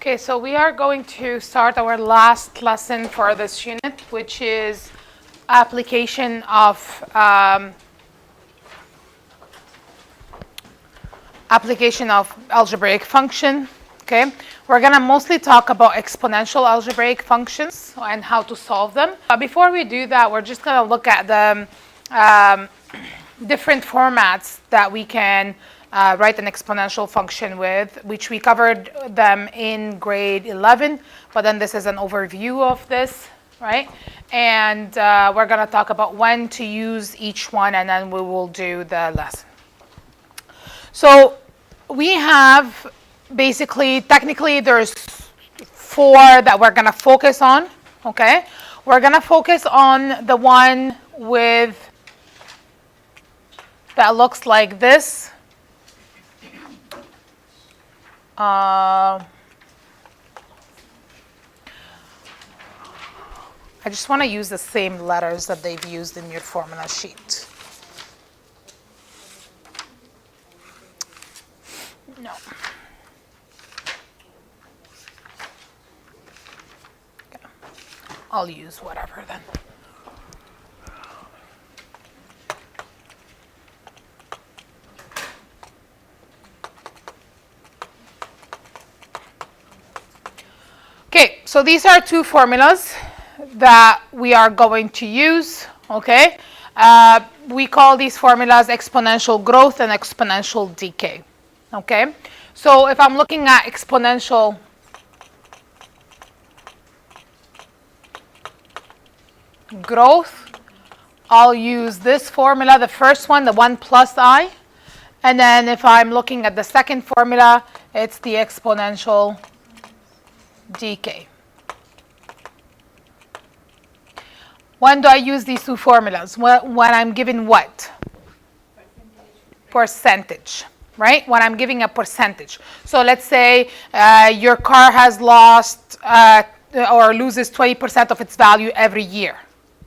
Okay, so we are going to start our last lesson for this unit, which is application of algebraic function. Okay, we're gonna mostly talk about exponential algebraic functions and how to solve them. But before we do that, we're just gonna look at the different formats that we can write an exponential function with, which we covered them in grade 11, but then this is an overview of this, right? And we're going to talk about when to use each one, and then we will do the lesson. So we have basically, technically, there's 4 that we're going to focus on, okay? We're going to focus on the one with that looks like this. I just want to use the same letters that they've used in your formula sheet. No. Okay. I'll use whatever then. Okay, so these are 2 formulas that we are going to use, okay? We call these formulas exponential growth and exponential decay, okay? So if I'm looking at exponential growth, I'll use this formula, the first one, the 1 plus I. And then if I'm looking at the second formula, it's the exponential decay. When do I use these 2 formulas? When I'm given what? Percentage, right? When I'm giving a percentage. So let's say your car has lost or loses 20% of its value every year,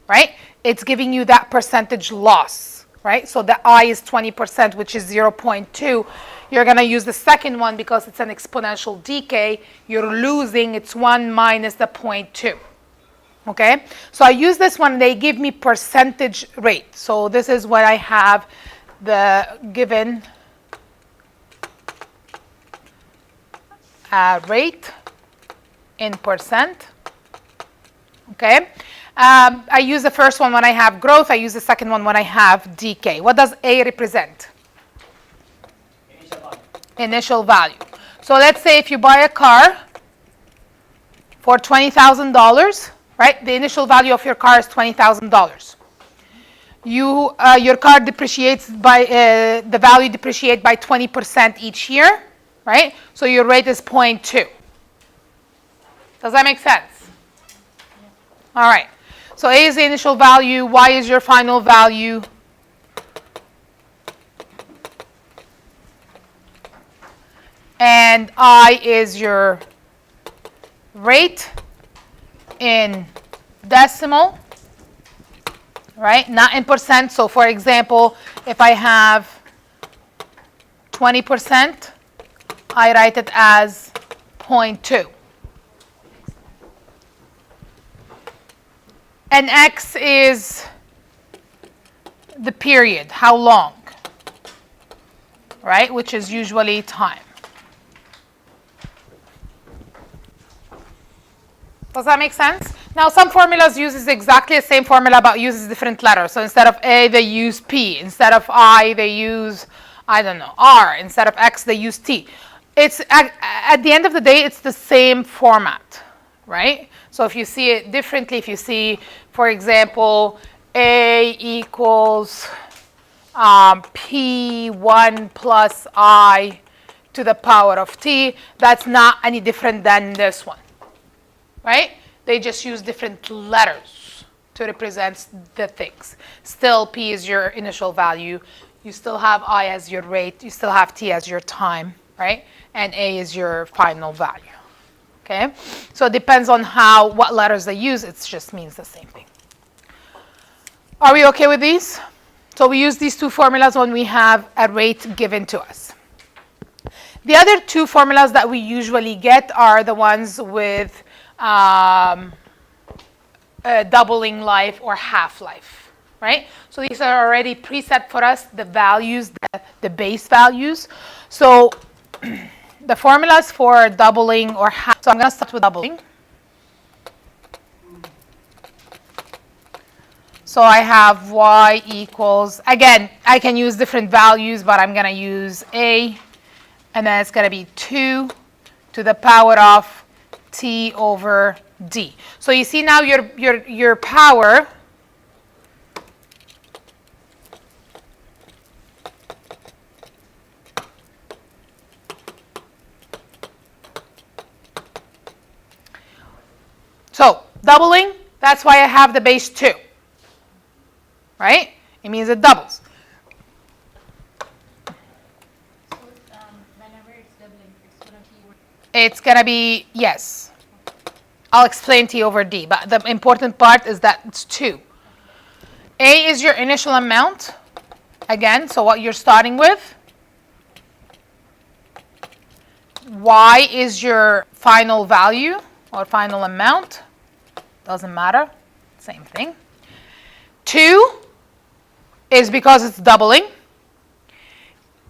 right? It's giving you that percentage loss, right? So the I is 20%, which is 0.2. You're going to use the second one because it's an exponential decay. You're losing, it's 1 minus the 0.2. Okay? So I use this one, they give me percentage rate. So this is what I have the given rate in percent. Okay? I use the first one when I have growth. I use the second one when I have decay. What does A represent? Initial value. So let's say if you buy a car for $20,000, right? The initial value of your car is $20,000. Your car depreciates by the value depreciate by 20% each year, right? So your rate is 0.2. Does that make sense? All right. So A is the initial value, Y is your final value. And I is your rate in decimal, right? Not in percent. So for example, if I have 20%, I write it as 0.2. And X is the period, how long, right? Which is usually time. Does that make sense? Now, some formulas uses exactly the same formula but uses different letters. So instead of A, they use P. Instead of I, they use, I don't know, R. Instead of X, they use T. It's at the end of the day, it's the same format, right? So if you see it differently, if you see, for example, A equals P1 plus I to the power of T, that's not any different than this one. Right? They just use different letters to represent the things. Still, P is your initial value. You still have I as your rate. You still have T as your time, right? And A is your final value. Okay? So it depends on what letters they use. It just means the same thing. Are we okay with these? So we use these 2 formulas when we have a rate given to us. The other two formulas that we usually get are the ones with doubling life or half-life, right? So these are already preset for us, the values, the base values. So the formulas for doubling or half, so I'm going to start with doubling. So I have y equals, again, I can use different values, but I'm going to use a, and then it's going to be 2 to the power of t over d. So you see now your power so doubling, that's why I have the base 2. Right? It means it doubles. So whenever it's doubling, it's going to be, yes. I'll explain t over d, but the important part is that it's 2. A is your initial amount, again, so what you're starting with. Y is your final value or final amount. Doesn't matter, same thing. 2 is because it's doubling.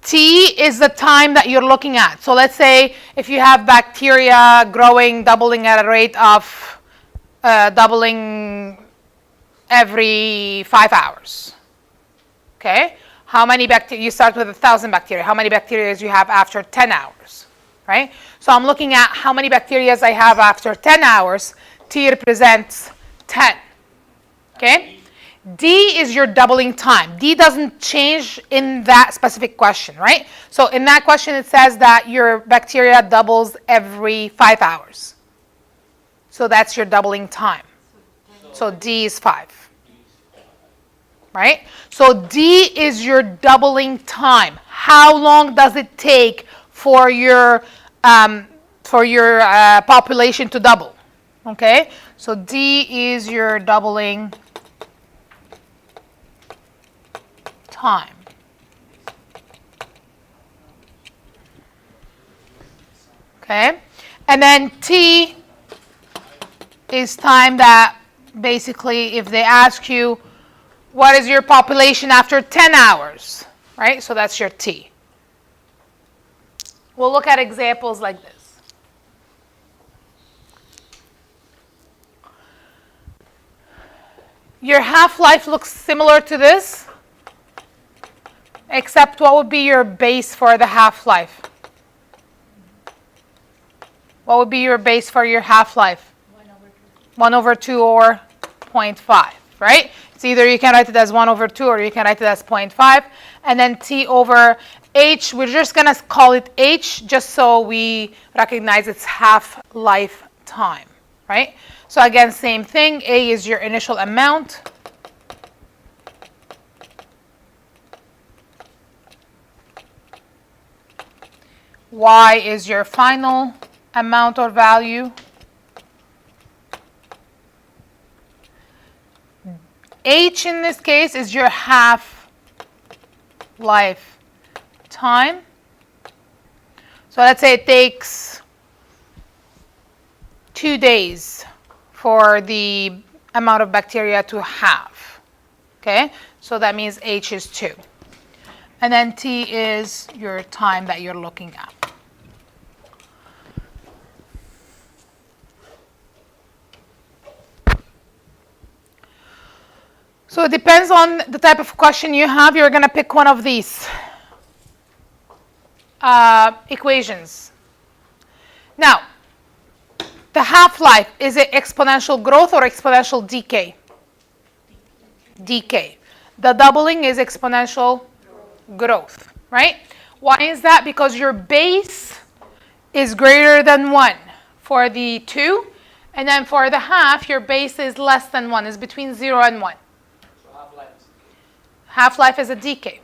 T is the time that you're looking at. So let's say if you have bacteria growing, doubling at a rate of doubling every 5 hours. Okay? How many bacteria? You start with 1,000 bacteria. How many bacteria do you have after 10 hours? Right? So I'm looking at how many bacteria I have after 10 hours. T represents 10. Okay? D is your doubling time. D doesn't change in that specific question, right? So in that question, it says that your bacteria doubles every 5 hours. So that's your doubling time. So D is 5. Right? So D is your doubling time. How long does it take for your population to double? Okay? So D is your doubling time. Okay? And then T is time that basically if they ask you what is your population after 10 hours, right? So that's your T. We'll look at examples like this. Your half-life looks similar to this, except what would be your base for the half-life? What would be your base for your half-life? 1 over 2 or 0.5, right? It's either you can write it as 1 over 2 or you can write it as 0.5. And then T over H, we're just going to call it H just so we recognize its half-life time, right? So again, same thing. A is your initial amount. Y is your final amount or value. H in this case is your half-life time. So let's say it takes 2 days for the amount of bacteria to halve. Okay, so that means H is 2. And then T is your time that you're looking at. So it depends on the type of question you have. You're going to pick one of these equations. Now, the half-life, is it exponential growth or exponential decay? Decay. The doubling is exponential growth, right? Why is that? Because your base is greater than 1 for the 2, and then for the half, your base is less than 1, is between 0 and 1. So half-life is Half-life is a decay.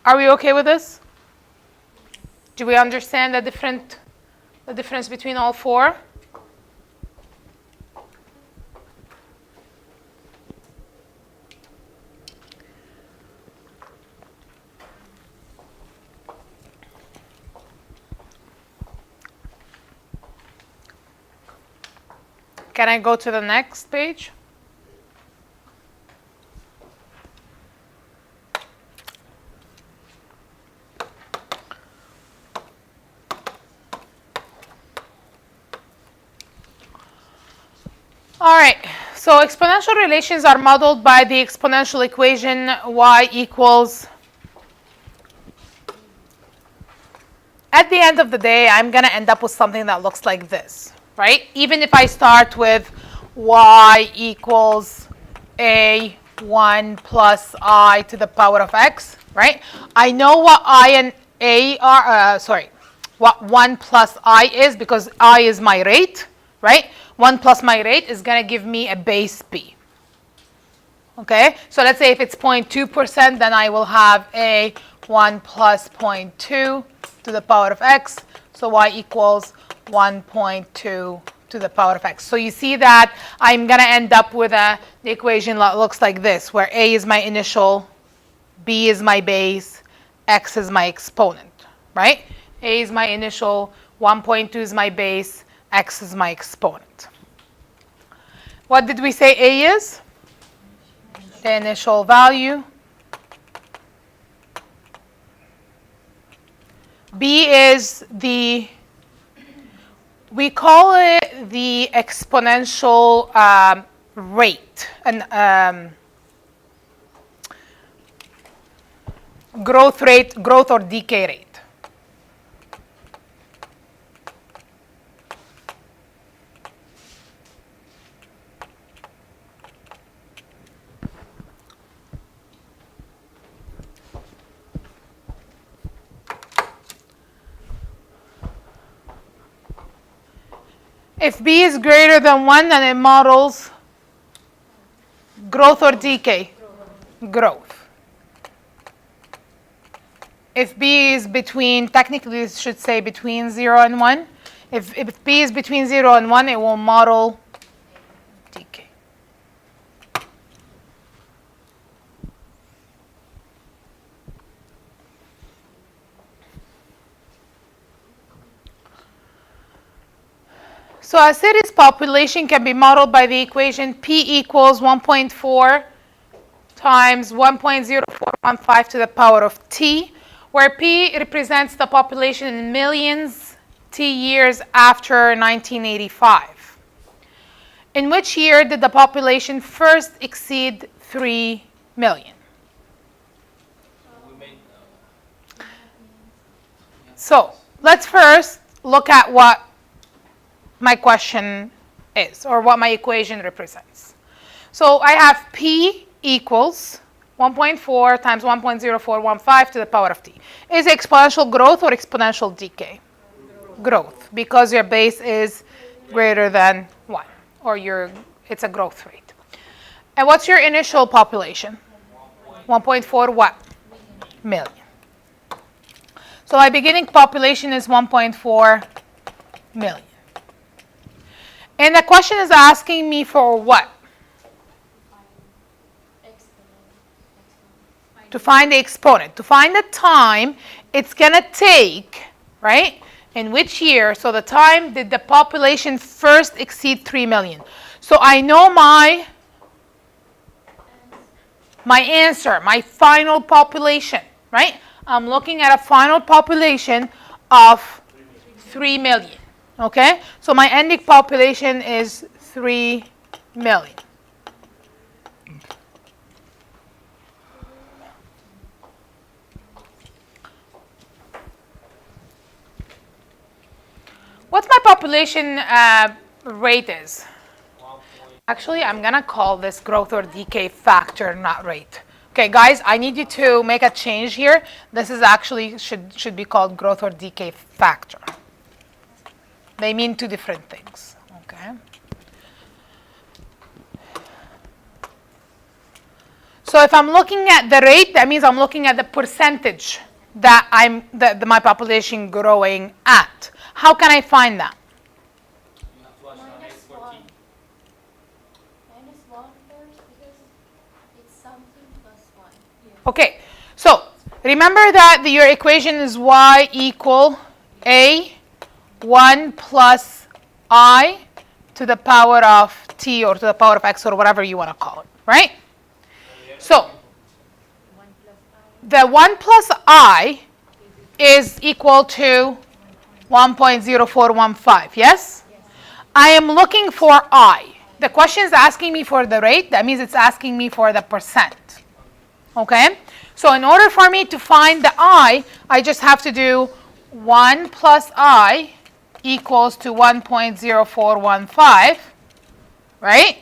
Are we okay with this? Do we understand the difference between all four? Can I go to the next page? All right, so exponential relations are modeled by the exponential equation y equals. At the end of the day, I'm going to end up with something that looks like this, right? Even if I start with y equals a1 plus I to the power of x, right? I know what I and a are, what 1 plus I is, because I is my rate, right? 1 plus my rate is going to give me a base b. Okay, so let's say if it's 0.2%, then I will have a 1 plus 0.2 to the power of x, so y equals 1.2 to the power of x. So you see that I'm going to end up with the equation that looks like this, where a is my initial, b is my base, x is my exponent, right? A is my initial, 1.2 is my base, x is my exponent. What did we say a is? The initial value. B is we call it the exponential rate, and growth rate, growth or decay rate. If b is greater than 1, then it models growth or decay? Growth. If b is between, technically it should say between 0 and 1. If b is between 0 and 1, it will model decay. So a city's population can be modeled by the equation P equals 1.4 times 1.0415 to the power of T, where P represents the population in millions T years after 1985. In which year did the population first exceed 3 million? So let's first look at what my question is, or what my equation represents. So I have P equals 1.4 times 1.0415 to the power of T. Is it exponential growth or exponential decay? Growth, because your base is greater than 1, or it's a growth rate. And what's your initial population? 1.4 what? Million. So my beginning population is 1.4 million. And the question is asking me for what? To find the exponent. To find the time it's going to take, right? In which year? So the time did the population first exceed 3 million. So I know my answer, my final population, right? I'm looking at a final population of 3 million. Okay, so my ending population is 3 million. What's my population rate is? Actually, I'm going to call this growth or decay factor, not rate. Okay, guys, I need you to make a change here. This is actually should be called growth or decay factor. They mean two different things, okay? So if I'm looking at the rate, that means I'm looking at the percentage that my population growing at. How can I find that? Minus 1. Minus 1 first, because it's something plus 1. Yeah. Okay, so remember that your equation is y equal a 1 plus I to the power of t or to the power of x or whatever you want to call it, right? So the 1 plus I is equal to 1.0415, yes? I am looking for I. The question is asking me for the rate. That means it's asking me for the percent. Okay? So in order for me to find the I just have to do 1 plus I equals to 1.0415, right?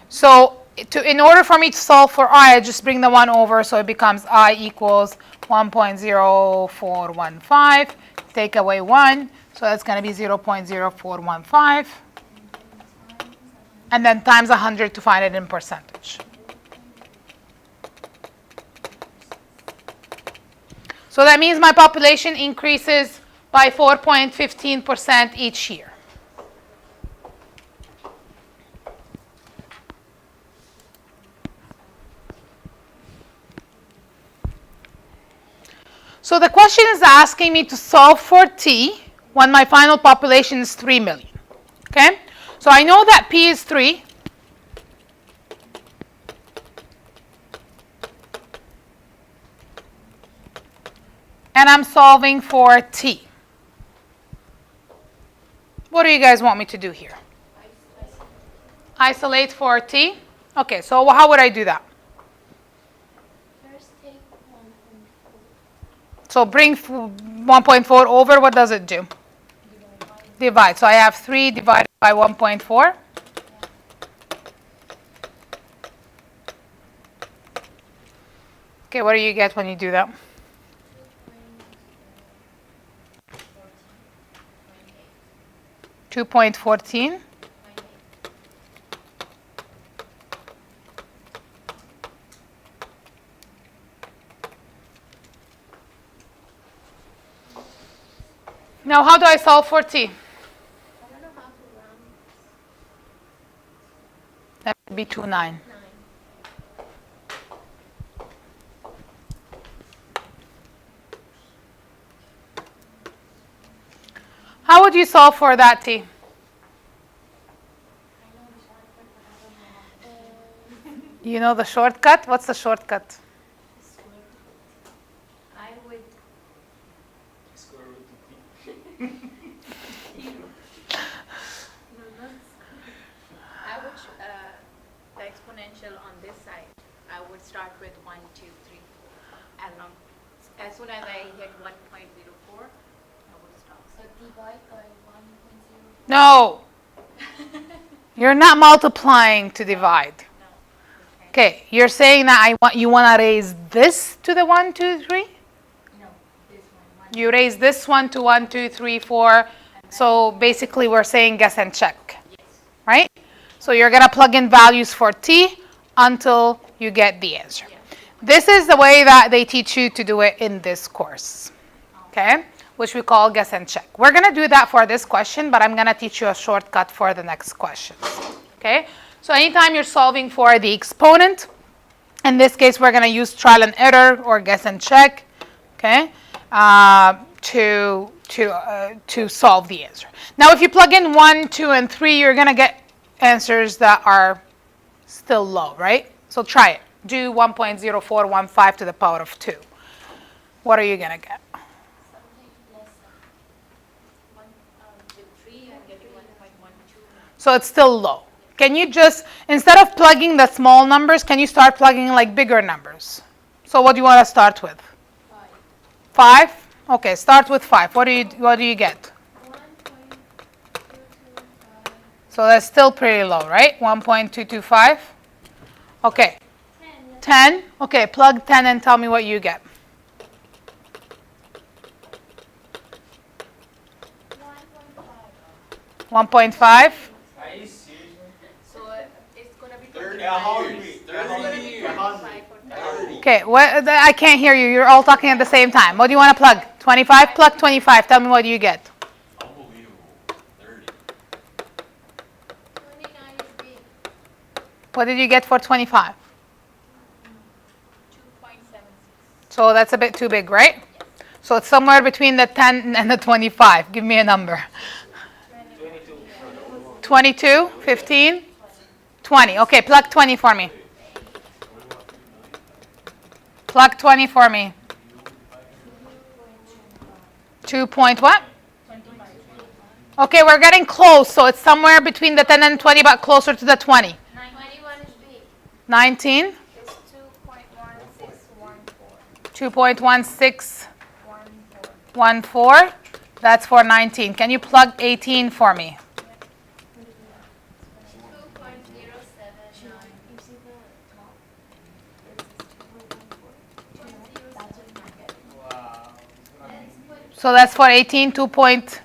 So in order for me to solve for I just bring the 1 over, so it becomes I equals 1.0415. Take away 1, so that's going to be 0.0415. And then times 100 to find it in percentage. So that means my population increases by 4.15% each year. So the question is asking me to solve for t when my final population is 3 million. Okay? So I know that p is 3. And I'm solving for t. What do you guys want me to do here? Isolate for t? Okay, so how would I do that? First take 1.4. So bring 1.4 over, what does it do? Divide. So I have 3 divided by 1.4. Okay, what do you get when you do that? 2.14. Now, how do I solve for t? I don't know how to round That would be 2.9. 9. How would you solve for that t? I know the shortcut, but I don't know. You know the shortcut? What's the shortcut? I would Square root of t. no, not I would, the exponential on this side, I would start with 1, 2, 3, 4. And as soon as I hit 1.04, I would stop. so divide by 1.0. No. You're not multiplying to divide. No. Okay, you're saying that you want to raise this to the 1, 2, 3? No, this one. You raise this one to 1, 2, 3, 4. So basically we're saying guess and check, right? So you're going to plug in values for t until you get the answer. This is the way that they teach you to do it in this course, okay? Which we call guess and check. We're going to do that for this question, but I'm going to teach you a shortcut for the next questions, okay? So anytime you're solving for the exponent, in this case, we're going to use trial and error or guess and check, okay, to solve the answer. Now, if you plug in 1, 2, and 3, you're going to get answers that are still low, right? So try it. Do 1.0415 to the power of 2. What are you going to get? Something less than 1, 3, I'm getting 1.12. So it's still low. Can you just, instead of plugging the small numbers, can you start plugging like bigger numbers? So what do you want to start with? 5. 5? Okay, start with 5. What do you get? 1.225. So that's still pretty low, right? 1.225. Okay. 10. 10. Okay, plug 10 and tell me what you get. 1.5. 1.5. Are you serious? So it's going to be 30 30. Okay, I can't hear you. You're all talking at the same time. What do you want to plug? 25? Plug 25. Tell me what you get. Unbelievable. 30. 29 is big. What did you get for 25? 2.76. So that's a bit too big, right? So it's somewhere between the 10 and the 25. Give me a number. 22. 22, 15, 20. Okay, plug 20 for me. Plug 20 for me. 2 point what? Okay, we're getting close, so it's somewhere between the 10 and 20, but closer to the 20. 91 is big. 19, It's 2.1614. 2.1614. That's for 19. Can you plug 18 for me? 2.079. So that's for 18, 2.079.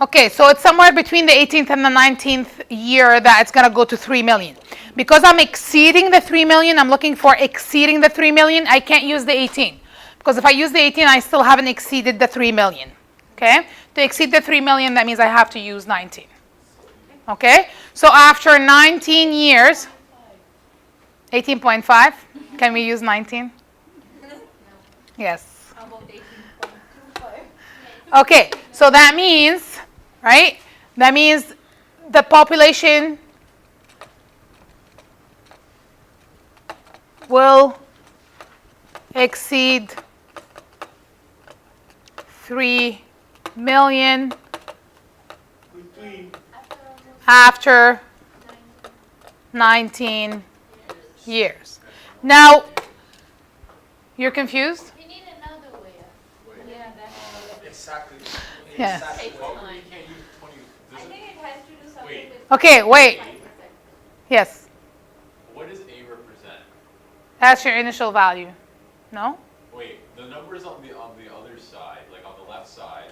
Okay, so it's somewhere between the 18th and the 19th year that it's going to go to 3 million. Because I'm exceeding the 3 million, I'm looking for exceeding the 3 million, I can't use the 18. Because if I use the 18, I still haven't exceeded the 3 million. Okay? To exceed the 3 million, that means I have to use 19. Okay? So after 19 years, 18.5, can we use 19? Yes. How about 18.25? Okay, so that means, right? That means the population will exceed 3 million after 19 years. Now, you're confused? We need another way. Yeah, that's Exactly. Yeah. Exactly. Well, you can't use 20. I think it has to do something Wait. with. Okay, wait. Yes, What does A represent? that's your initial value. No? Wait, the numbers on the other side, like on the left side,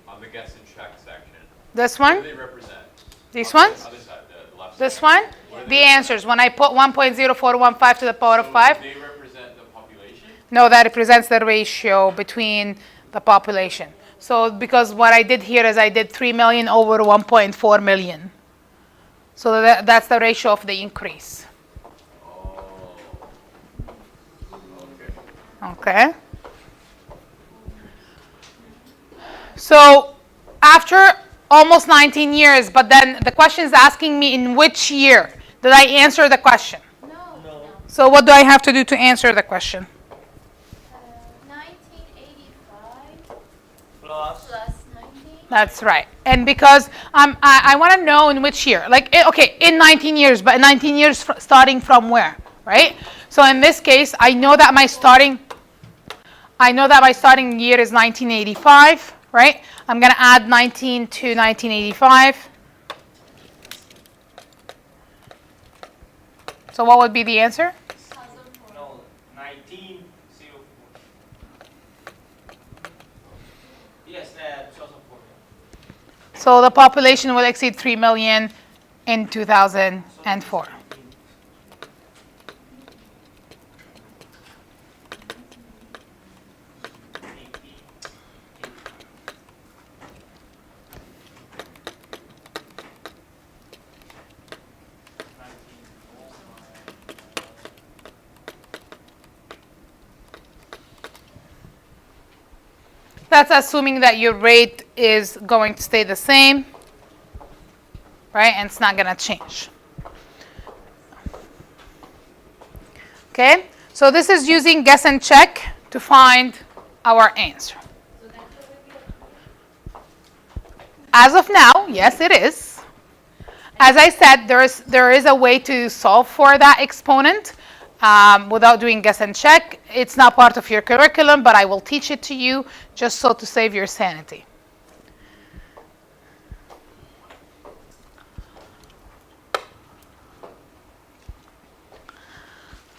on the guess and check section. This What one? do they represent? These On the ones? other side, the left This side. one? What do The they answers. When I put 1.0415 to the power of So 5, They represent the population? no, that represents the ratio between the population. So because what I did here is I did 3 million over 1.4 million. So that's the ratio of the increase. Oh. Okay. Okay. So after almost 19 years, but then the question is asking me in which year did I answer the question? No. So what do I have to do to answer the question? 1985 Plus. plus 19. That's right. And because I want to know in which year. Like, okay, in 19 years, but in 19 years starting from where, right? So in this case, I know that my starting year is 1985, right? I'm going to add 19 to 1985. So what would be the answer? 2004. No, 1904. Yes, 2004. So the population will exceed 3 million in 2004. That's assuming that your rate is going to stay the same, right? And it's not going to change. Okay? So this is using guess and check to find our answer. As of now, yes, it is. As I said, there is a way to solve for that exponent without doing guess and check. It's not part of your curriculum, but I will teach it to you just so to save your sanity.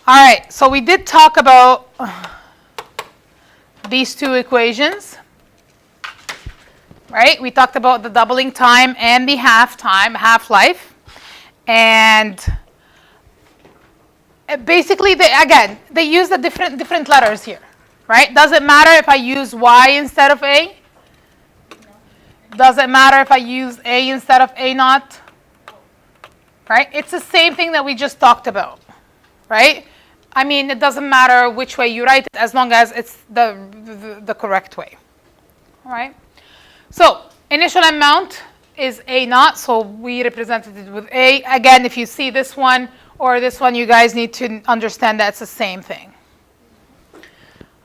All right, so we did talk about these two equations, right? We talked about the doubling time and the half-life. And basically, they use the different letters here, right? Does it matter if I use Y instead of A? Does it matter if I use A instead of A naught? Right? It's the same thing that we just talked about, right? I mean, it doesn't matter which way you write it as long as it's the correct way, all right? So initial amount is A naught, so we represented it with A. Again, if you see this one or this one, you guys need to understand that it's the same thing.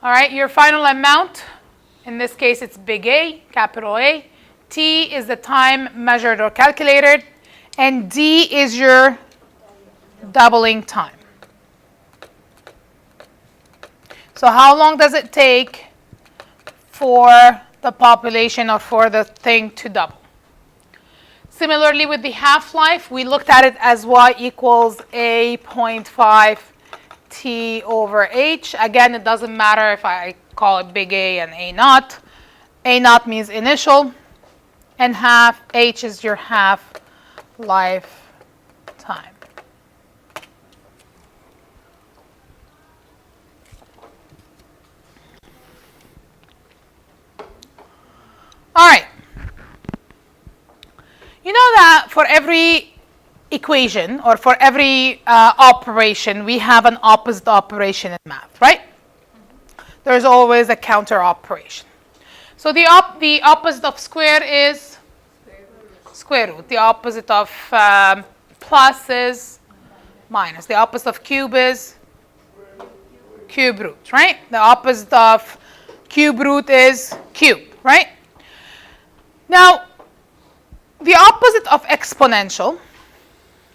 All right, your final amount, in this case, it's big A, capital A. T is the time measured or calculated, and D is your doubling time. So how long does it take for the population or for the thing to double? Similarly, with the half-life, we looked at it as y equals a 0.5 t over h. Again, it doesn't matter if I call it big A and A naught. A naught means initial, and half, h is your half-life time. All right. You know that for every equation or for every operation, we have an opposite operation in math, right? There's always a counter operation. So the opposite of square is square root. The opposite of plus is minus. The opposite of cube is cube root, right? The opposite of cube root is cube, right? Now, the opposite of exponential,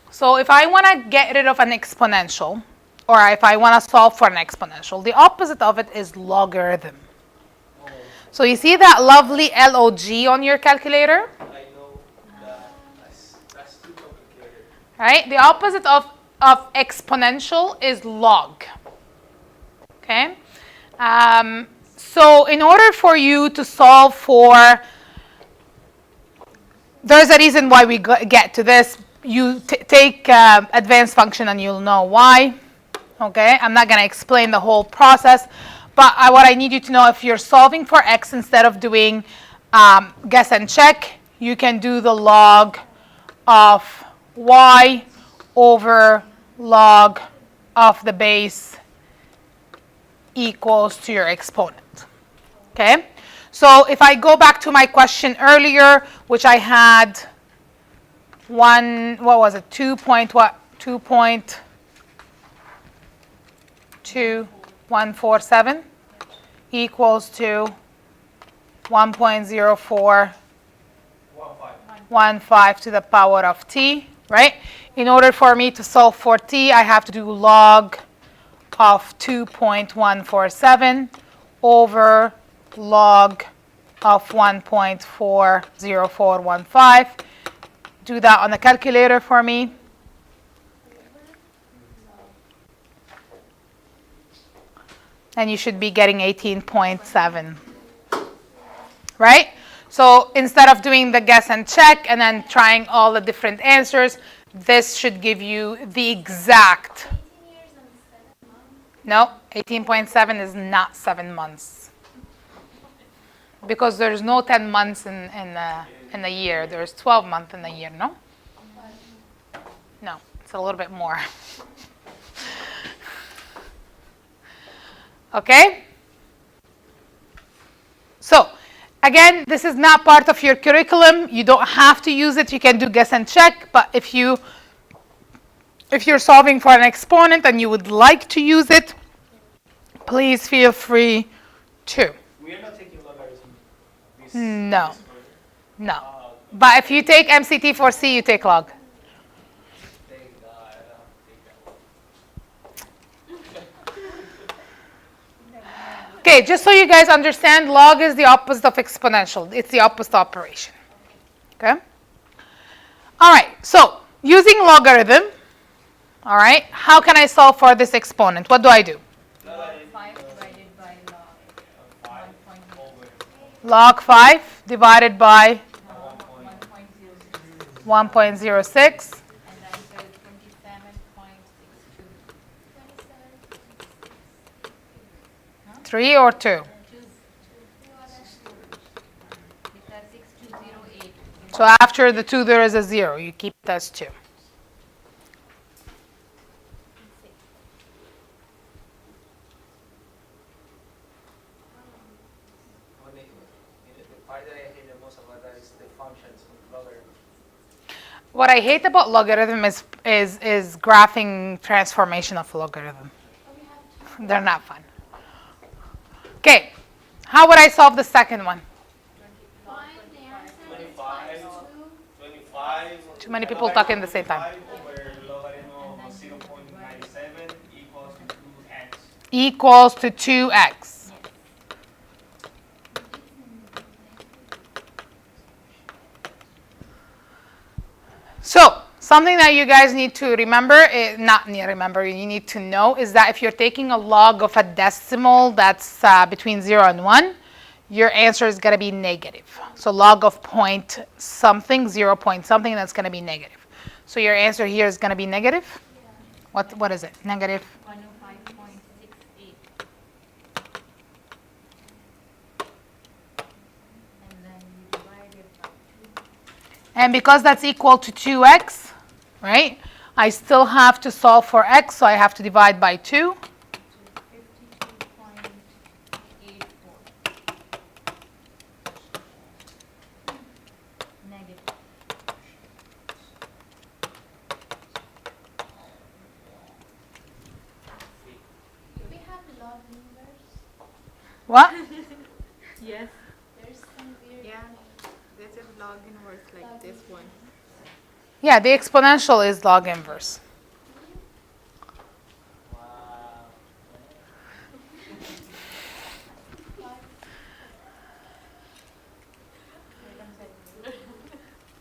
so if I want to get rid of an exponential, or if I want to solve for an exponential, the opposite of it is logarithm. So you see that lovely log on your calculator? I know that. That's too complicated. Right? The opposite of exponential is log. Okay? So in order for you to solve for, there's a reason why we get to this. You take advanced function and you'll know why. Okay? I'm not going to explain the whole process. But what I need you to know, if you're solving for x instead of doing guess and check, you can do the log of y over log of the base equals to your exponent. Okay? So if I go back to my question earlier, which I had 2.2147 equals to 1.0415 to the power of t, right? In order for me to solve for t, I have to do log of 2.147 over log of 1.40415. Do that on the calculator for me. And you should be getting 18.7. Right? So instead of doing the guess and check and then trying all the different answers, this should give you the exact. 18 years and 7 months. No, 18.7 is not 7 months. Because there's no 10 months in the year. There's 12 months in the year, no? No, it's a little bit more. Okay? So, again, this is not part of your curriculum. You don't have to use it. You can do guess and check. But if you're solving for an exponent and you would like to use it, please feel free to. We are not taking logarithm. No. No. But if you take MCT for C, you take log. Thank God, I don't take that. Okay, just so you guys understand, log is the opposite of exponential. It's the opposite operation. Okay? All right, so using logarithm, all right, how can I solve for this exponent? What do I do? 5 divided by log 1.06. Log 5 divided by 1.06. 1.06. And answer is 27.62. 3 or 2? 2. Because 6208. So after the 2, there is a 0. You keep it as 2. part that I hate the most about that is the functions of logarithm. What I hate about logarithm is graphing transformation of logarithm. They're not fun. Okay, how would I solve the second one? Find the answer that's 25. times 25. Too many people talking at the same time. 25 over logarithm of 0.97 equals to 2x. Equals to 2x. So, something that you guys need to remember, you need to know is that if you're taking a log of a decimal that's between 0 and 1, your answer is going to be negative. So log of point something, 0 point something, that's going to be negative. So your answer here is going to be negative? What is it? Negative? 105.68. And then you divide it by 2. And because that's equal to 2x, right, I still have to solve for x, so I have to divide by 2. 52.84. Negative. Do we have log inverse? What? Yes. There's some weird. Yeah. This is log inverse like this one. Yeah, the exponential is log inverse. Wow.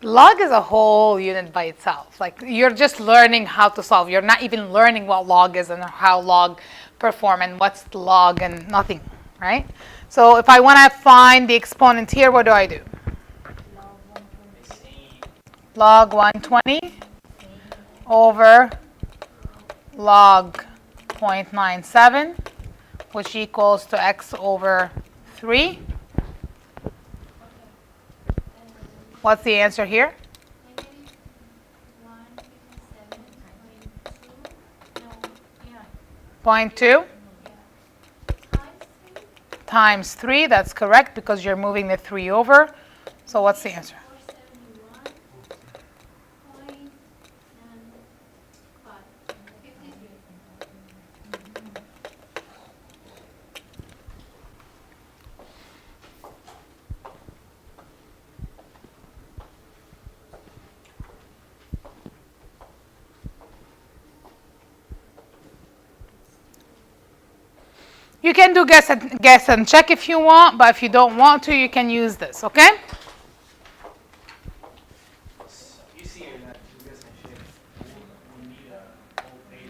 Log is a whole unit by itself. Like, you're just learning how to solve. You're not even learning what log is and how log perform and what's the log and nothing, right? So if I want to find the exponent here, what do I do? Log 120 over log 0.97, which equals to x over 3. What's the answer here? Negative 157.2. No, yeah. 0.2 Times 3. times 3. That's correct because you're moving the 3 over. So what's the answer? 471.5. 53. You can do guess and check if you want, but if you don't want to, you can use this, okay? It's easier than to guess and check. We need a whole page.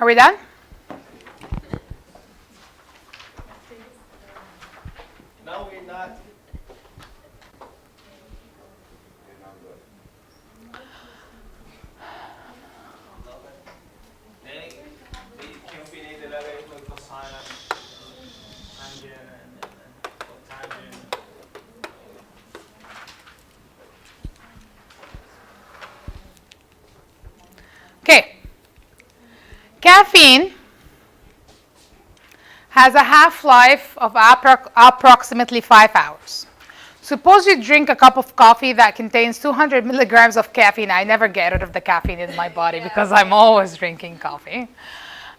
Are we done? No, we're not. Then we can finish the logarithm with cosine and tangent and cotangent. Okay. Caffeine has a half-life of approximately 5 hours. Suppose you drink a cup of coffee that contains 200 milligrams of caffeine. I never get rid of the caffeine in my body because I'm always drinking coffee.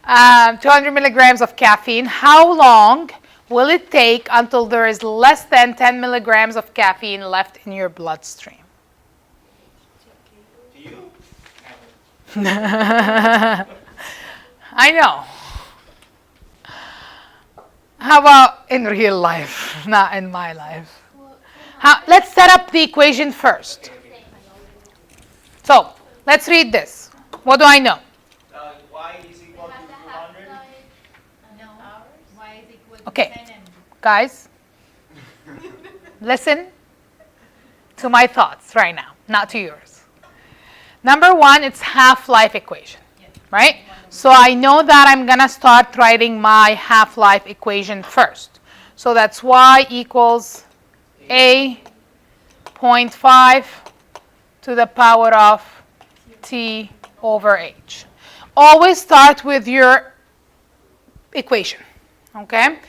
200 milligrams of caffeine. How long will it take until there is less than 10 milligrams of caffeine left in your bloodstream? Do you? I know. How about in real life, not in my life? Let's set up the equation first. So, let's read this. What do I know? Y is equal to 200. No. Y is equal to Okay. 10 and Guys, listen to my thoughts right now, not to yours. Number one, it's half-life equation. right? So I know that I'm going to start writing my half-life equation first. So that's y equals a 0.5 to the power of t over h. Always start with your equation, okay?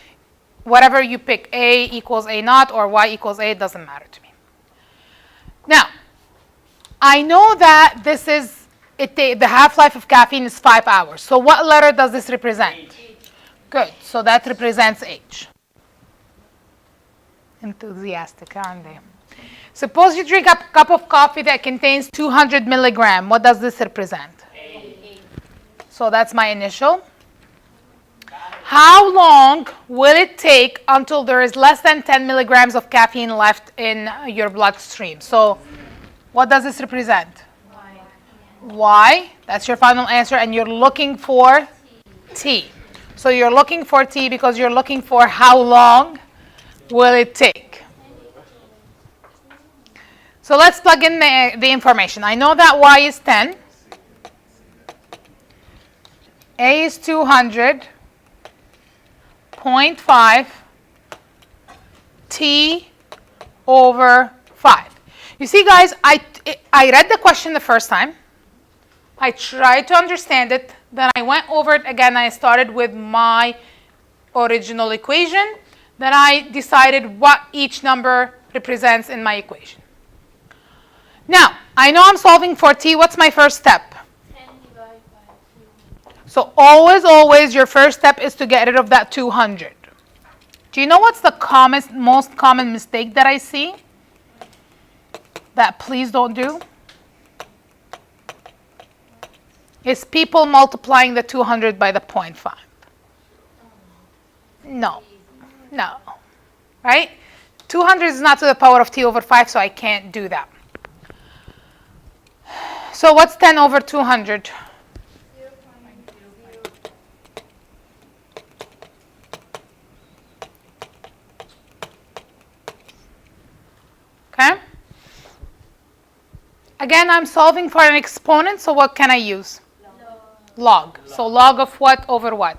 Whatever you pick, a equals a naught or y equals a, doesn't matter to me. Now, I know that this is, the half-life of caffeine is 5 hours. So what letter does this represent? H. Good, so that represents H. Enthusiastic, aren't they? Suppose you drink a cup of coffee that contains 200 milligrams. What does this represent? A. So that's my initial. How long will it take until there is less than 10 milligrams of caffeine left in your bloodstream? So what does this represent? Y. That's your final answer, and you're looking for T. So you're looking for T because you're looking for how long will it take. So let's plug in the information. I know that Y is 10. A is 200. 0.5 T over 5. You see, guys, I read the question the first time. I tried to understand it. Then I went over it again. I started with my original equation. Then I decided what each number represents in my equation. Now, I know I'm solving for T. What's my first step? 10 divided by 2. So always, your first step is to get rid of that 200. Do you know what's the most common mistake that I see? That please don't do? Is people multiplying the 200 by the 0.5. No. Right? 200 is not to the power of t over 5, so I can't do that. So what's 10 over 200? 0.0. Okay? Again, I'm solving for an exponent, so what can I use? Log. So log of what over what?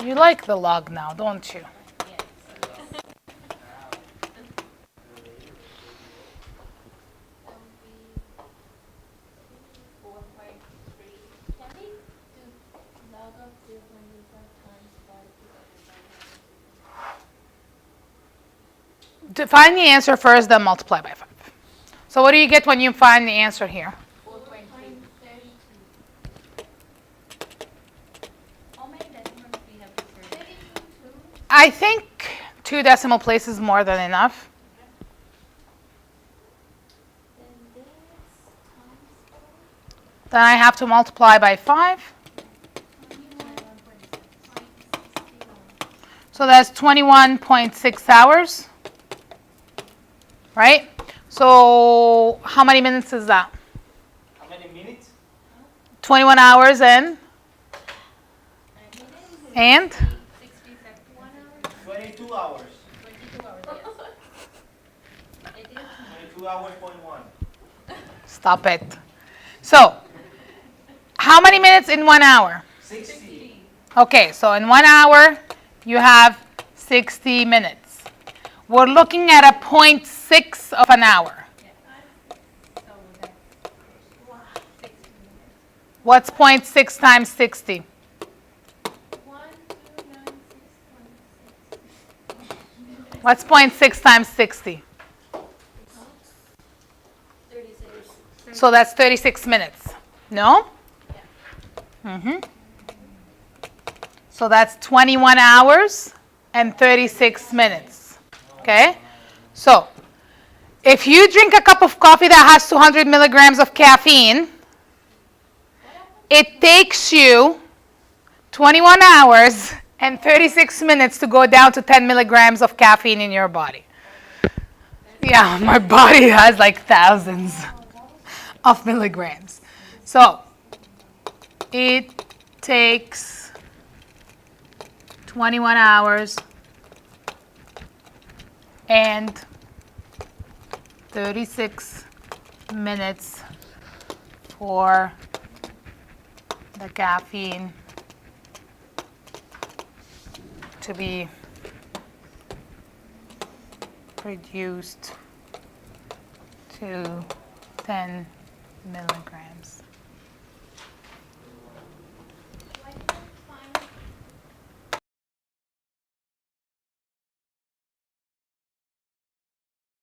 You like the log now, don't you? Can we do log of 0.05 times 5? To find the answer first, then multiply by 5. So what do you get when you find the answer here? 4.32. How many decimals we have to put? 32. I think 2 decimal places is more than enough. Then this times Then I have to multiply by 5. 21.61. So that's 21.6 hours. Right? So how many minutes is that? How many minutes? 21 hours and 67. 22 hours. 22 hours, yes. It is 22 hours, point 1. Stop it. So how many minutes in 1 hour? 60. Okay, so in 1 hour you have 60 minutes. We're looking at a 0.6 of an hour. so that's 60 minutes. What's 0.6 times 60? 129.626. What's 0.6 times 60? 36. So that's 36 minutes. No? So that's 21 hours and 36 minutes. Okay? So if you drink a cup of coffee that has 200 milligrams of caffeine, it takes you 21 hours and 36 minutes to go down to 10 milligrams of caffeine in your body. Yeah, my body has like thousands of milligrams. So it takes 21 hours and 36 minutes for the caffeine to be reduced to 10 milligrams.